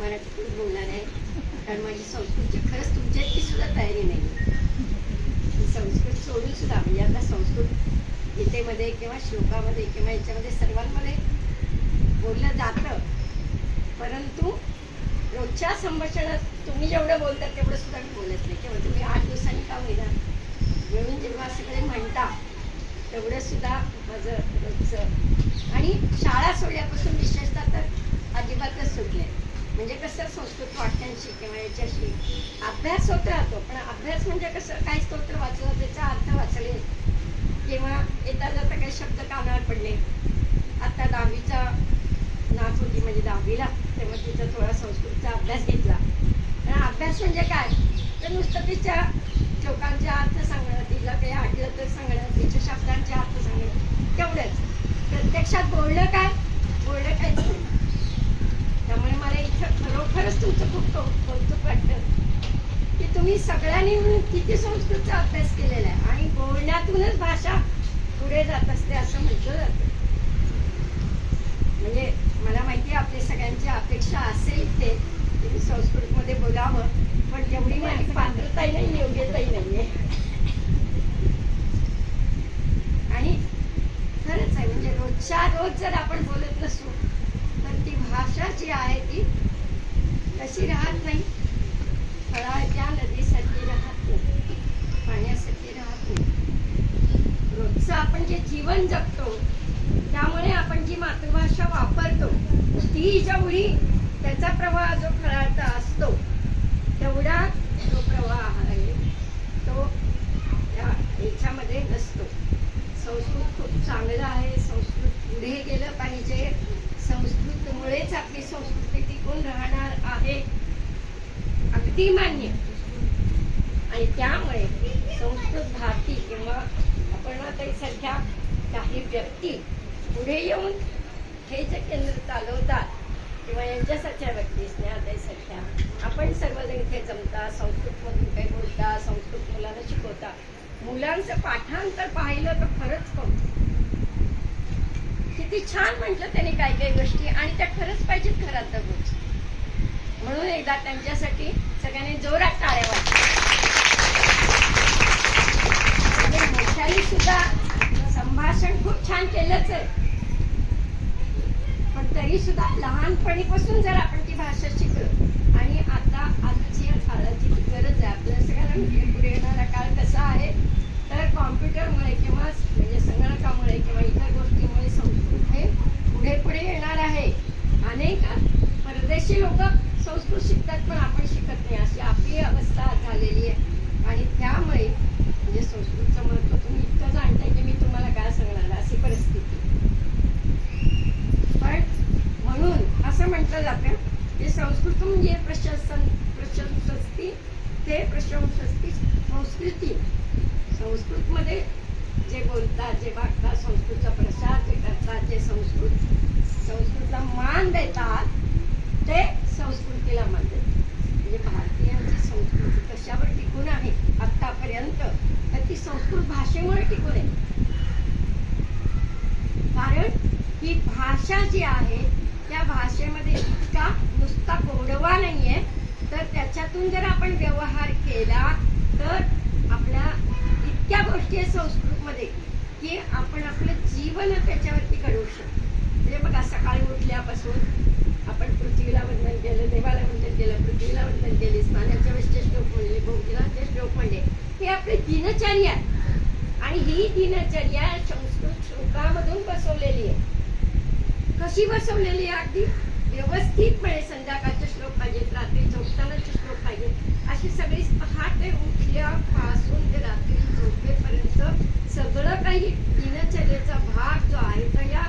मराठीतून बोलणार आहे, कारण माझी संस्कृतची खरंच तुमच्या इतकी सुद्धा तयारी नाही. संस्कृत सोडून सुद्धा म्हणजे आता संस्कृत गीतेमध्ये किंवा श्लोकामध्ये किंवा याच्यामध्ये सर्वांमध्ये बोललं जातं, परंतु रोजच्या संभाषणात तुम्ही जेवढं बोलता तेवढं सुद्धा मी बोलत नाही. किंवा तुम्ही 8 दिवसांनी का होईना मिळून जेव्हा सगळे म्हणता तेवढं सुद्धा माझं रोजचं. आणि शाळा सोडल्यापासून विशेषतः तर अजिबातच सुटले. म्हणजे कसं संस्कृत वाक्यांशी किंवा याच्याशी अभ्यास होत राहतो, पण अभ्यास म्हणजे कसं काही स्तोत्र वाचलं त्याचा अर्थ वाचले किंवा येता जाता काही शब्द कानावर पडले. आता 10वीचा नाच होती म्हणजे 10वीला, तेव्हा तिचा थोडा संस्कृतचा अभ्यास घेतला. आणि अभ्यास म्हणजे काय तर नुसतं तिच्या श्लोकांचे अर्थ सांगणं, तिला काही आठलं तर सांगणं, तिच्या शब्दांचे अर्थ सांगणं तेवढंच. प्रत्यक्षात बोलणं काय, बोलणं काहीच नाही. त्यामुळे मला इथं खरोखरच तुमचं खूप कौतुक वाटतं की तुम्ही सगळ्यांनी मिळून किती संस्कृतचा अभ्यास केलेला आहे आणि बोलण्यातूनच भाषा पुढे जात असते असं म्हटलं जातं. म्हणजे मला माहिती आहे आपली सगळ्यांची अपेक्षा असेल ते की मी संस्कृतमध्ये बोलावं, पण तेवढी माझी पात्रताही नाही, योग्यताही नाहीये. आणि खरंच आहे म्हणजे रोजच्या रोज जर आपण बोलत नसू तर ती भाषा जी आहे ती कशी राहत नाही, फळाच्या नदीसारखी राहत नाही, पाण्यासारखी राहत नाही. रोजचं आपण जे जीवन जगतो त्यामुळे आपण जी मातृभाषा वापरतो ती जेवढी त्याचा प्रवाह जो खळाळता असतो तेवढा जो प्रवाह आहे तो याच्यामध्ये नसतो. संस्कृत खूप चांगलं आहे, संस्कृत पुढे गेलं पाहिजे, संस्कृतमुळेच आपली संस्कृती टिकून राहणार आहे, अगदी मान्य. आणि त्यामुळे संस्कृत भारती किंवा अपर्णाताई सारख्या काही व्यक्ती पुढे येऊन हे जे केंद्र चालवतात किंवा यांच्यासारख्या व्यक्ती स्नेहाताई सारख्या आपण सर्वजण इथे जमता, संस्कृतमधून काही बोलता, संस्कृत मुलांना शिकवता. मुलांचं पाठांतर पाहिलं तर खरंच कौतुक. किती छान म्हटलं त्यांनी काही काही गोष्टी, आणि त्या खरंच पाहिजेत खरात दररोज. म्हणून एकदा त्यांच्यासाठी सगळ्यांनी जोरात टाळ्या वाजवा. म्हणजे मोठ्याने सुद्धा संभाषण खूप छान केलंच आहे, पण तरी सुद्धा लहानपणीपासून जर आपण ती भाषा शिकलो आणि आता आजची काळाची गरज आहे आपल्या सगळ्यांना. म्हणजे पुढे येणारा काळ कसा आहे तर कॉम्प्युटरमुळे किंवा म्हणजे संगणकामुळे किंवा इतर गोष्टीमुळे संस्कृत हे पुढे पुढे येणार आहे. अनेक परदेशी लोक संस्कृत शिकतात पण आपण शिकत नाही, अशी आपली अवस्था झालेली आहे. आणि त्यामुळे म्हणजे संस्कृतचं महत्त्व तुम्ही इतकं जाणताय की मी तुम्हाला काय सांगणार अशी परिस्थिती. पण म्हणून असं म्हटलं जातं की संस्कृत म्हणजे प्रशंसती ते प्रशंसती संस्कृती. संस्कृतमध्ये जे बोलतात, जे वागतात, संस्कृतचा प्रसार जे करतात, जे संस्कृतला मान देतात ते संस्कृतीला मान देतात. म्हणजे भारतीयांची संस्कृती कशावर टिकून आहे आतापर्यंत तर ती संस्कृत भाषेमुळे टिकून आहे. कारण ही भाषा जी आहे त्या भाषेमध्ये इतका नुसता गोडवा नाहीये, तर त्याच्यातून जर आपण व्यवहार केला तर आपल्या इतक्या गोष्टी आहेत संस्कृतमध्ये की आपण आपलं जीवन त्याच्यावरती घडवू शकतो. म्हणजे बघा सकाळी उठल्यापासून आपण पृथ्वीला वंदन केलं, देवाला वंदन केलं, पृथ्वीला वंदन केले, स्नानाच्या वेळेसचे श्लोक म्हणले, भोजनाचे श्लोक म्हणले, हे आपली दिनचर्या आहे. आणि ही दिनचर्या संस्कृत श्लोकामधून बसवलेली आहे. कशी बसवलेली आहे? अगदी व्यवस्थितपणे संध्याकाळचे श्लोक पाहिजेत, रात्री झोपतानाचे श्लोक पाहिजेत, अशी सगळी पहाटे उठल्यापासून ते रात्री झोपेपर्यंत सगळं काही दिनचर्येचा भाग जो आहे तो या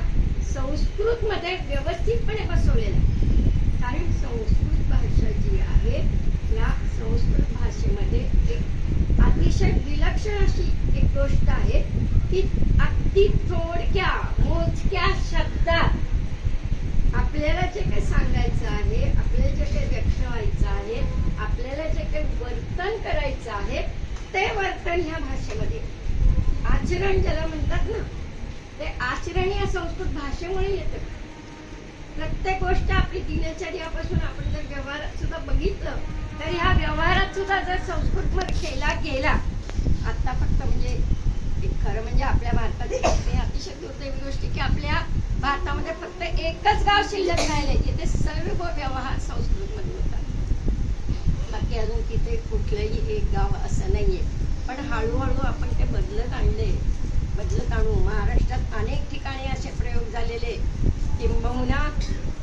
संस्कृतमध्ये व्यवस्थितपणे बसवलेला आहे. कारण संस्कृत भाषा जी आहे या संस्कृत भाषेमध्ये एक अतिशय विलक्षण अशी एक गोष्ट आहे की अगदी थोडक्या मोजक्या शब्दात आपल्याला जे काही सांगायचं आहे, आपल्याला जे काही व्यक्त व्हायचं आहे, आपल्याला जे काही वर्तन करायचं आहे ते वर्तन ह्या भाषेमध्ये, आचरण ज्याला म्हणतात ना, ते आचरण या संस्कृत भाषेमुळे येतं. प्रत्येक प्रत्येक गोष्ट आपली दिनचर्यापासून आपण जर व्यवहारात सुद्धा बघितलं तर ह्या व्यवहारात सुद्धा जर संस्कृत मध्ये केला गेला, आता फक्त म्हणजे एक खरं म्हणजे आपल्या भारतात हे अतिशय दुर्दैवी गोष्ट की आपल्या भारतामध्ये फक्त एकच गाव शिल्लक राहिले जिथे सर्व व्यवहार संस्कृत मध्ये होतात. बाकी अजून तिथे कुठलंही एक गाव असं नाहीये. पण हळूहळू आपण ते बदलत आणू. महाराष्ट्रात अनेक ठिकाणी असे प्रयोग झालेले, किंबहुना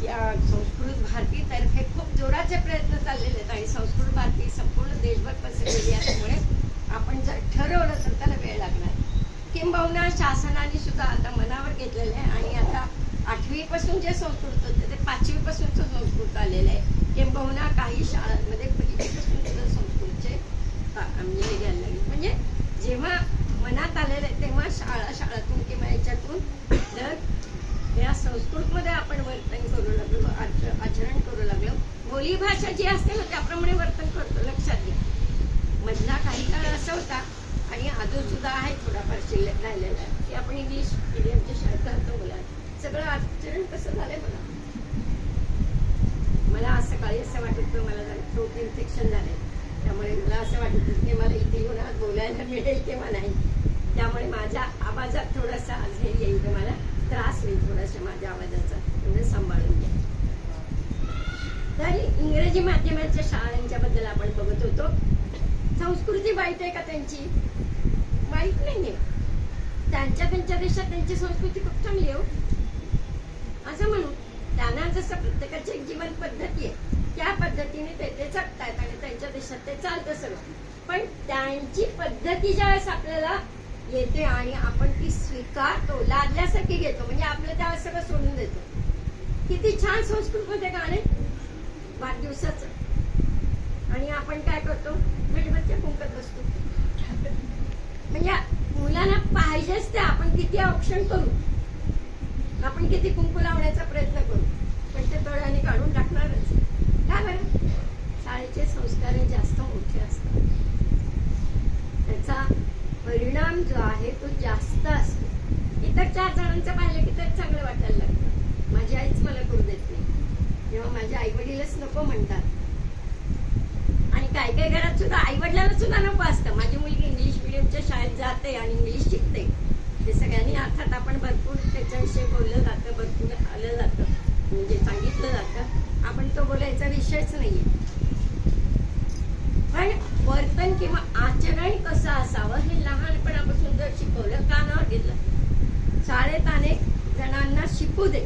या संस्कृत भारतीतर्फे खूप जोराचे प्रयत्न चाललेले आहेत आणि संस्कृत भारती संपूर्ण देशभर पसरलेली असल्यामुळे आपण जर ठरवलं तर त्याला वेळ लागणार. किंबहुना शासनाने सुद्धा आता मनावर घेतलेलं आहे आणि आता 8वी पासून जे संस्कृत होते ते 5वी पासूनच संस्कृत आलेलं आहे. किंबहुना काही शाळांमध्ये 1ली पासून सुद्धा संस्कृतचे म्हणजे घ्यायला लागले. म्हणजे जेव्हा मनात आलेलं आहे तेव्हा शाळातून किंवा याच्यातून तर या संस्कृतमध्ये आपण वर्तन करू लागलो, आचरण करू लागलो. बोली भाषा जी असते ना त्याप्रमाणे वर्तन करतो. लक्षात घ्या, मधला काही काळ असा होता आणि अजून सुद्धा आहे थोडाफार शिल्लक राहिलेला आहे की आपण इंग्लिश मिडियमच्या शाळेत राहतो. सगळं आचरण कसं झालंय मला आज सकाळी असं वाटत होतं मला थ्रोट इन्फेक्शन झालंय, त्यामुळे मला असं वाटत होतं की मला इथे येऊन आज बोलायला मिळेल किंवा नाही. त्यामुळे माझ्या आवाजात थोडासा आज हे येईल, मला त्रास होईल थोडासा माझ्या आवाजाचा, एवढं सांभाळून घ्या. तर इंग्रजी माध्यमाच्या शाळांच्या बद्दल आपण बघत होतो. संस्कृती वाईट आहे का त्यांची? वाईट नाहीये. त्यांच्या देशात त्यांची संस्कृती खूप चांगली आहे असं म्हणू. त्यांना जसं प्रत्येकाची एक जीवन पद्धती आहे त्या पद्धतीने ते जगतायत आणि त्यांच्या देशात ते चालतं सगळं. पण त्यांची पद्धती ज्यावेळेस आपल्याला येते आणि आपण ती स्वीकारतो, लादल्यासारखी घेतो, म्हणजे आपलं त्या सगळं सोडून देतो. किती छान संस्कृत मध्ये गाणे वाढदिवसाचं, आणि आपण काय करतो मेणबत्त्या फुंकत बसतो. म्हणजे मुलांना पाहिजेच ते आपण किती औक्षण करू, आपण किती कुंकू लावण्याचा प्रयत्न करू, पण ते डोळ्याने काढून टाकणारच. का बरं? शाळेचे संस्कार जास्त मोठे असतात, त्याचा परिणाम जो आहे तो जास्त असतो. इतर 4 जणांचं पाहिलं की तर चांगलं वाटायला लागतं. माझी आईच मला करू देत नाही, तेव्हा माझे आई वडीलच नको म्हणतात. आणि काही घरात सुद्धा आई वडिलांना सुद्धा नको असतं. माझी मुलगी इंग्लिश मिडियमच्या शाळेत जाते आणि इंग्लिश शिकते, ते सगळ्यांनी अर्थात आपण भरपूर त्याच्याविषयी बोललं जातं, भरपूर आलं जातं, म्हणजे सांगितलं जातं. आपण तो बोलायचा विषयच नाहीये. पण वर्तन किंवा आचरण कसं असावं हे लहानपणापासून जर शिकवलं, कानावर घेतलं, शाळेत अनेक जणांना शिकू दे.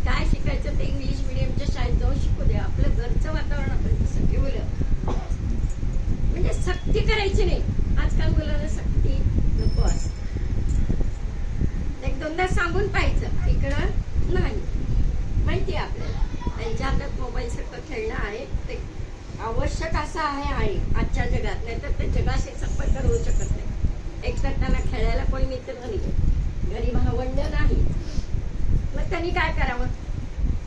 काय शिकायचं ते इंग्लिश मिडियमच्या शाळेत जाऊन शिकू दे. आपलं घरचं वातावरण आपण तसं ठेवलं, म्हणजे सक्ती करायची नाही. आजकाल मुलांना सक्ती नको असते. एक दोनदा सांगून पाहायचं, इकडं नाही. माहिती आहे आपल्याला त्यांच्या हातात मोबाईल सारखं खेळणं आहे, ते आवश्यक असं आहे आजच्या जगात. नाही तर ते जगाशी संपर्क होऊ शकत नाही. एक तर त्यांना खेळायला कोणी मित्र नाही, घरी भावंड नाही, मग त्यांनी काय करावं?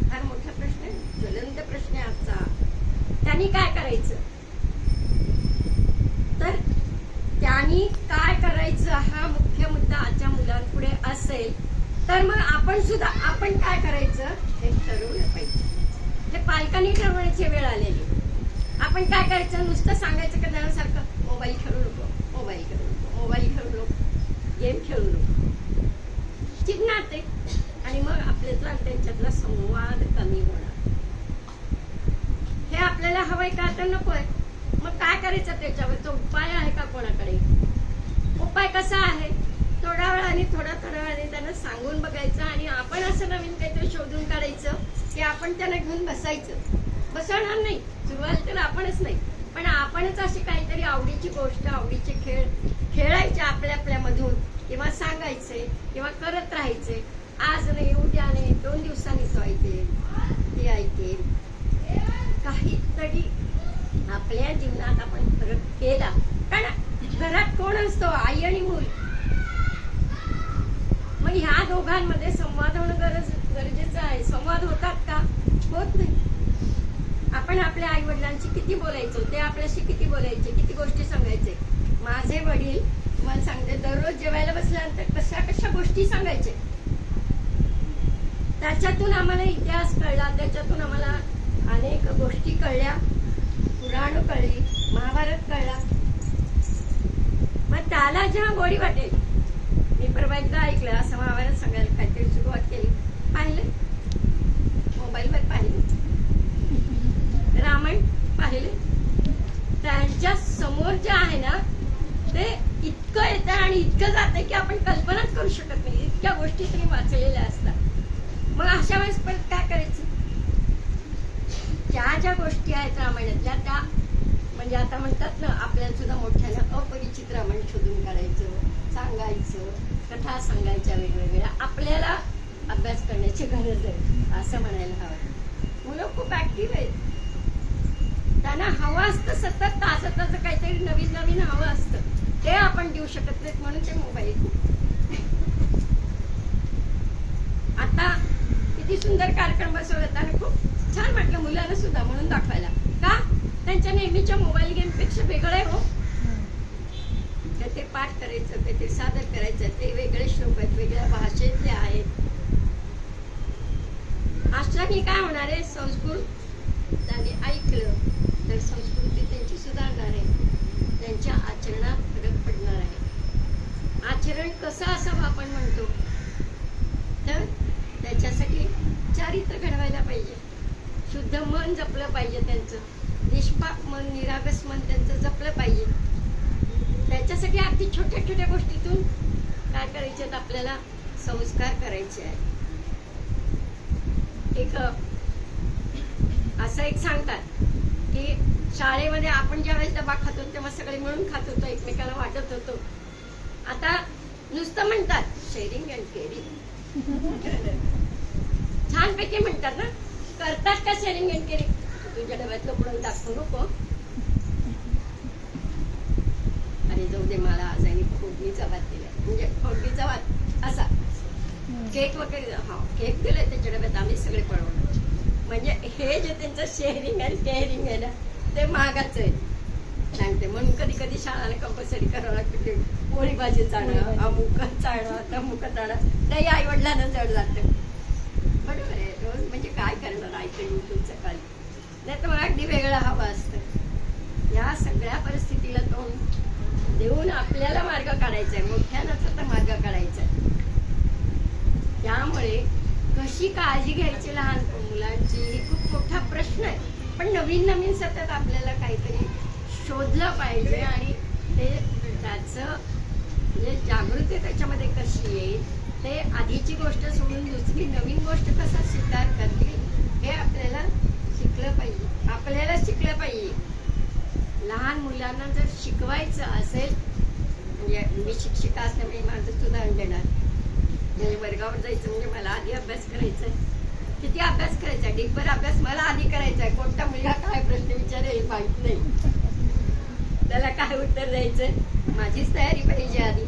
फार मोठा प्रश्न आहे, ज्वलंत प्रश्न आहे आजचा. त्यांनी काय करायचं? तर त्यांनी काय करायचं हा मुख्य मुद्दा आजच्या मुलांपुढे असेल तर मग आपण काय करायचं हे ठरवलं पाहिजे. हे पालकांनी ठरवण्याची वेळ आलेली. आपण काय करायचं? नुसतं सांगायचं का जणांसारखं मोबाईल खेळू नको, मोबाईल खेळू नको, मोबाईल खेळू नको, गेम खेळू नको, चिडणार ते. आणि मग आपल्यातला त्यांच्यातला संवाद कमी होणार. हे आपल्याला हवंय का? तर नकोय. मग काय करायचं? त्याच्यावरचा उपाय आहे का कोणाकडे? उपाय कसा आहे? थोड्या वेळाने त्यांना सांगून बघायचं आणि आपण असं नवीन काहीतरी शोधून काढायचं की आपण त्यांना घेऊन बसायचं. बसवणार नाही, सुरुवात तर आपणच नाही, पण आपणच अशी काहीतरी आवडीची गोष्ट, आवडीचे खेळ खेळायचे आपल्यामधून, किंवा सांगायचे किंवा करत राहायचे. आज नाही, उद्या नाही, 2 दिवसांनीच व्हायचे, ते ऐकेल. काहीतरी आपल्या जीवनात आपण फरक केला. कारण घरात कोण असतो? आई आणि मूल. मग ह्या दोघांमध्ये संवाद होणं गरजेचं आहे. संवाद होतात का? होत नाही. आपण आपल्या आई वडिलांशी किती बोलायचो, ते आपल्याशी किती बोलायचे, किती गोष्टी सांगायचे. माझे वडील मला सांगते, दररोज जेवायला बसल्यानंतर कशा गोष्टी सांगायचे. त्याच्यातून आम्हाला इतिहास कळला, त्याच्यातून आम्हाला अनेक गोष्टी कळल्या, पुराण कळली, महाभारत कळला. मग त्याला जेव्हा गोडी वाटेल, मी परवा एकदा ऐकलं असं महाभारत सांगायला काहीतरी सुरुवात केली, पाहिलं मोबाईलवर, पाहिलं रामायण, पाहिले, त्यांच्या समोर जे आहे ना ते इतकं येतं आणि इतकं जातं की आपण कल्पनाच करू शकत नाही, इतक्या गोष्टी तरी वाचलेल्या असतात. मग अशा वेळेस परत काय करायचं? त्या ज्या गोष्टी आहेत रामायणातल्या त्या, म्हणजे आता म्हणतात ना आपल्याला सुद्धा मोठ्यानं अपरिचित रामायण शोधून काढायचं, सांगायचं, कथा सांगायच्या वेगवेगळ्या, आपल्याला अभ्यास करण्याची गरज आहे असं म्हणायला हवं. मुलं खूप ऍक्टिव्ह आहेत, त्यांना हवं असतं सतत ताजं ताजं काहीतरी नवीन नवीन हवं असतं, ते आपण देऊ शकत नाहीत म्हणून ते मोबाईल. आता किती सुंदर कार्यक्रम बसवला आणि खूप छान वाटलं मुलांना सुद्धा म्हणून दाखवायला. का? त्यांच्या नेहमीच्या मोबाईल गेम पेक्षा वेगळं आहे हो. ते पाठ करायचं, ते सादर करायचं, ते वेगळे श्लोक आहेत, वेगळ्या भाषेतले आहेत. अशाने काय होणार आहे? संस्कृत त्यांनी ऐकलं तर संस्कृती त्यांची सुधारणार आहे, त्यांच्या आचरणात फरक पडणार आहे. आचरण कसं असावं आपण म्हणतो, तर त्याच्यासाठी चारित्र्य घडवायला पाहिजे, शुद्ध मन जपलं पाहिजे, त्यांचं निष्पाप मन, निरागस मन त्यांचं जपलं पाहिजे. त्याच्यासाठी अगदी छोट्या छोट्या गोष्टीतून काय करायचे आहेत, आपल्याला संस्कार करायचे आहेत. एक असं एक सांगतात की शाळेमध्ये आपण ज्यावेळेस डबा खातो तेव्हा सगळे मिळून खात होतो, एकमेकाला वाटत होतो. आता नुसतं म्हणतात शेअरिंग अँड केअरिंग, छानपैकी म्हणतात ना, करतात का शेअरिंग अँड केअरिंग? तुझ्या डब्यातलं पुढे दाखवू नको, अरे जाऊ दे, मला आज आणि फोडणीचा भात दिलाय, म्हणजे फोडणीचा भात असा, केक वगैरे, हा केक दिलाय त्याच्या डब्यात, आम्ही सगळे पळवणार. म्हणजे हे जे त्यांचं शेअरिंग अँड केअरिंग आहे ना, ते मागाचं आहे सांगते. म्हणून कधी कधी शाळाला कंपल्सरी करावं लागतं, पोळी भाजी चालणं, अमुक चालणं, तमुक चालणं, नाही आई वडिलांना जड जातं. बरोबर आहे, रोज म्हणजे काय करणार ऐकून उठून सकाळी, नाही तर मग अगदी वेगळं हवं असतं. या सगळ्या परिस्थितीला तोंड देऊन आपल्याला मार्ग काढायचा आहे, मोठ्यानंच तर मार्ग काढायचा आहे. त्यामुळे कशी काळजी घ्यायची लहान मुलांची ही खूप मोठा प्रश्न आहे. पण नवीन नवीन सतत आपल्याला काहीतरी शोधलं पाहिजे आणि ते त्याचं म्हणजे जागृती त्याच्यामध्ये कशी येईल, ते आधीची गोष्ट सोडून दुसरी नवीन गोष्ट कसा स्वीकार करतील हे आपल्याला शिकलं पाहिजे, आपल्याला शिकलं पाहिजे. लहान मुलांना जर शिकवायचं असेल, म्हणजे मी शिक्षिका असल्यामुळे माझं उदाहरण देणार, म्हणजे वर्गावर जायचं म्हणजे मला आधी अभ्यास करायचा आहे. किती अभ्यास करायचा? डीपर अभ्यास मला आधी करायचा आहे. कोणता मुलगा काय प्रश्न विचारेल माहित नाही, त्याला काय उत्तर द्यायचं माझीच तयारी पाहिजे आधी.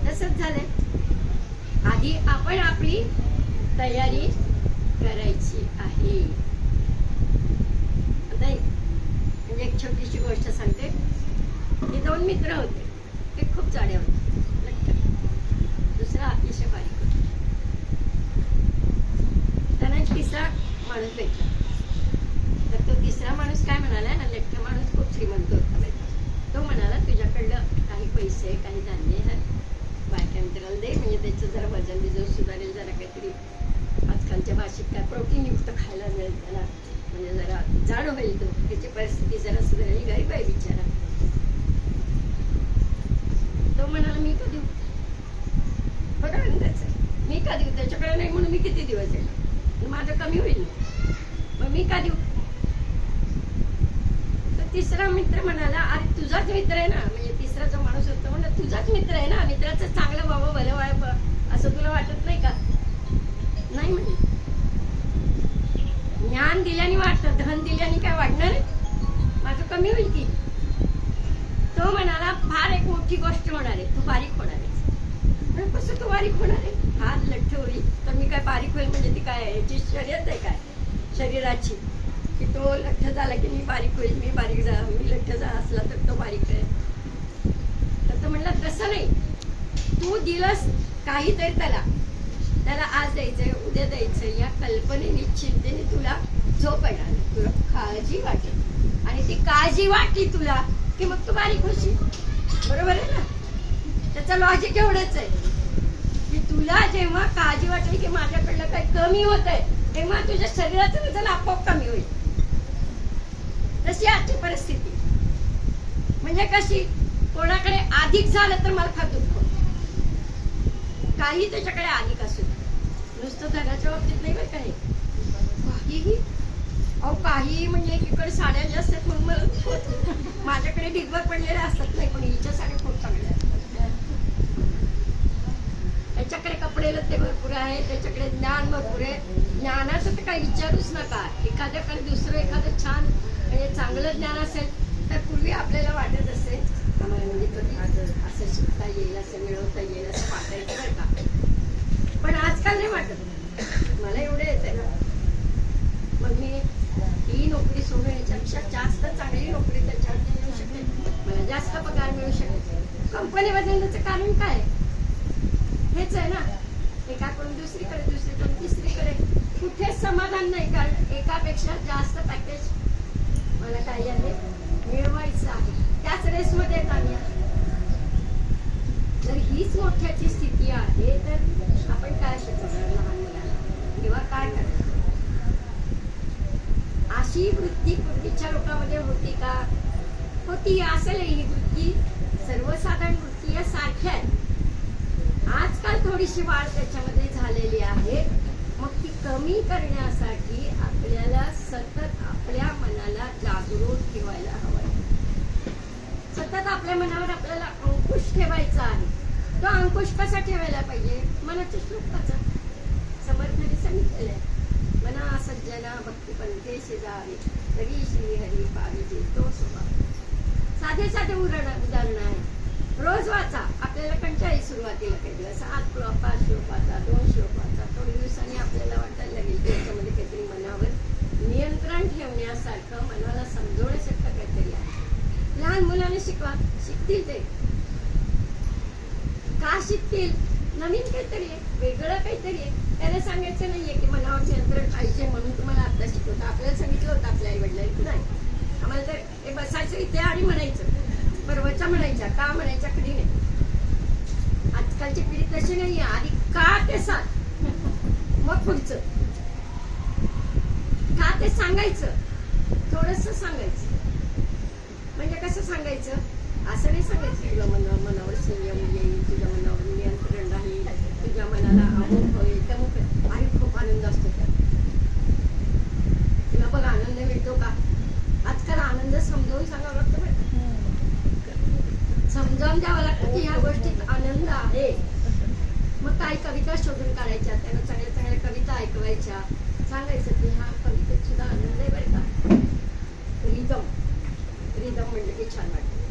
तसंच झालंय, आधी आपण आपली तयारी करायची आहे. आता म्हणजे एक छोटीशी गोष्ट सांगते की दोन मित्र होते, ते खूप जाडे होते, दुसरा अतिशय बारीक होता. त्यांना तिसरा माणूस भेटला, तर तो तिसरा माणूस काय म्हणाला ना, लठ्ठ माणूस खूप श्रीमंत होता. तो म्हणाला तुझ्याकडलं काही पैसे काही धान्य आहे बायका मित्राला दे, म्हणजे त्याचं जरा वजन बिजन सुधारेल, जरा काहीतरी आजकालच्या भाषेत काय प्रोटीनयुक्त खायला मिळेल त्याला, म्हणजे जरा जाड होईल, तो त्याची परिस्थिती जरा सुधारेल, गरीब आहे बिचारा. तो म्हणाला मी का देऊ, बरोबर त्याचं, मी का देऊ, त्याच्याकडे नाही म्हणून मी किती दिवस आहे, माझं कमी होईल, मग मी का देऊ. तिसरा मित्र म्हणाला अरे तुझाच मित्र आहे ना, म्हणजे तिसरा जो माणूस होता म्हणला तुझाच मित्र आहे ना, मित्राचं चांगलं व्हावं भलं व्हावं असं तुला वाटत नाही का? नाही म्हणे, ज्ञान दिल्याने वाटतं, धन दिल्याने काय वाढणार आहे, माझं कमी होईल की. तो म्हणाला फार एक मोठी गोष्ट होणार आहे, तू बारीक होणार आहे. कसं तू बारीक होणार आहे, हात लठ्ठ होईल तर मी काय बारीक होईल, म्हणजे ती काय याची शर्यत आहे काय शरीराची, की तो लठ्ठ झाला की मी बारीक होईल, मी बारीक झाला, मी लठ्ठ झाला असला तर तो बारीक आहे. तर तो म्हणला तसं नाही, तू दिलंस काहीतरी त्याला, त्याला आज द्यायचंय, उद्या द्यायचंय, या कल्पनेने चिंतेने तुला झोप येणार नाही. तुला काळजी वाटेल आणि ती काळजी वाटली तुला की मग तू बारीक होशील. बरोबर आहे ना? त्याचं लॉजिक एवढंच आहे की तुला जेव्हा काळजी वाटेल की माझ्याकडलं काही कमी होत आहे तेव्हा तुझ्या शरीराचं वजन आपोआप कमी होईल. तशी आजची परिस्थिती म्हणजे कशी, कोणाकडे अधिक झालं तर मला फार दुःख होतं. काही त्याच्याकडे अधिक असू दे, नुसतं धनाच्या बाबतीत नाही बरं काही काहीही. अहो काही म्हणजे एकीकडे साड्या जास्त आहेत म्हणून मला दुःख होतं. माझ्याकडे ढिगभर पडलेल्या असतात नाही, पण हिच्या साड्या खूप चांगल्या असतात. त्याच्याकडे कपडे लत्ते भरपूर आहे, त्याच्याकडे ज्ञान भरपूर आहे. ज्ञानाचं तर काही विचारूच नका. एखाद्याकडे दुसरं एखादं छान म्हणजे चांगलं ज्ञान असेल तर पूर्वी आपल्याला वाटत असेल आम्हाला म्हणजे कधी असं शिकता येईल, असं मिळवता येईल, असं वाटायचं बरं का. पण आजकाल नाही वाटत. मला एवढे येत आहे ना, मग मी ही नोकरी सोडून याच्यापेक्षा जास्त चांगली नोकरी त्याच्यावरती मिळू शकेल, मला जास्त पगार मिळू शकेल. कंपनी बदलण्याचं कारण काय? हेच आहे ना, एकाकडून दुसरीकडे, दुसरीकडून तिसरीकडे, कुठेच समाधान नाही. कारण एकापेक्षा जास्त पॅकेज मला काही आहे मिळवायचं आहे. त्याच रेसमध्ये येत आम्ही. जर हीच मोठ्याची स्थिती आहे तर आपण काय शिकवणार लहान मुलांना किंवा काय करणार? अशी वृत्ती पूर्वीच्या लोकांमध्ये होती का? होती, असेल. ही वृत्ती सर्वसाधारण वृत्ती या सारख्या आहेत. आजकाल थोडीशी वाढ त्याच्यामध्ये झालेली आहे. मग ती कमी करण्यासाठी आपल्याला सतत आपल्या मनाला जागृत ठेवायला हवं. सतत आपल्या मनावर आपल्याला अंकुश ठेवायचा आहे. तो अंकुश कसा ठेवायला पाहिजे? मनाच्या श्लोकाचा. समर्थाने सांगितलेलं आहे, मना सज्जना भक्तिपंथेशी जावे तरी श्री हरी पाविजे तो स्वभाव. साधे साधे उदाहरण आहे. रोज वाचा. आपल्याला कंटाळी सुरुवातीला काही दिवस 5 श्लोक वाचा, 2 श्लोक वाचा. थोड्या दिवसांनी आपल्याला वाटायला लागेल की याच्यामध्ये काहीतरी मनावर नियंत्रण ठेवण्यासारखं, मनाला समजवण्यासारखं काहीतरी आहे. लहान मुलांना शिकवा, शिकतील ते. का शिकतील? नवीन काहीतरी आहे, वेगळं काहीतरी आहे. त्याला सांगायचं नाहीये की मनावर नियंत्रण पाहिजे म्हणून तुम्हाला आता शिकवतं. आपल्याला सांगितलं होतं आपल्या आई वडिलांनी नाही. आम्हाला तर हे बसायचं इथे आणि म्हणायचं, परवाच्या म्हणायच्या, का म्हणायच्या कधी नाही. आजकालची पिढी तशी नाहीये. आधी का ते सांग, मग पुढचं. का ते सांगायचं, थोडस सांगायचं. म्हणजे कसं सांगायचं? असं नाही सांगायचं तुला मनावर संयम येईल, तुझ्या मनावर नियंत्रण राहील, तुझ्या मनाला अमुक होईल तमुक होईल. आणि खूप आनंद असतो त्यात. तुला बघ आनंद मिळतो का? आजकाल आनंद समजावून सांगावं लागतं बरं. समजावून द्यावं लागतं की ह्या गोष्टीत आनंद आहे. मग काही कविता शोधून काढायच्या, त्यांना चांगल्या चांगल्या कविता ऐकवायच्या, सांगायचं की हा कवितेत सुद्धा आनंद आहे बरं का. रिदम म्हणजे की छान वाटतं.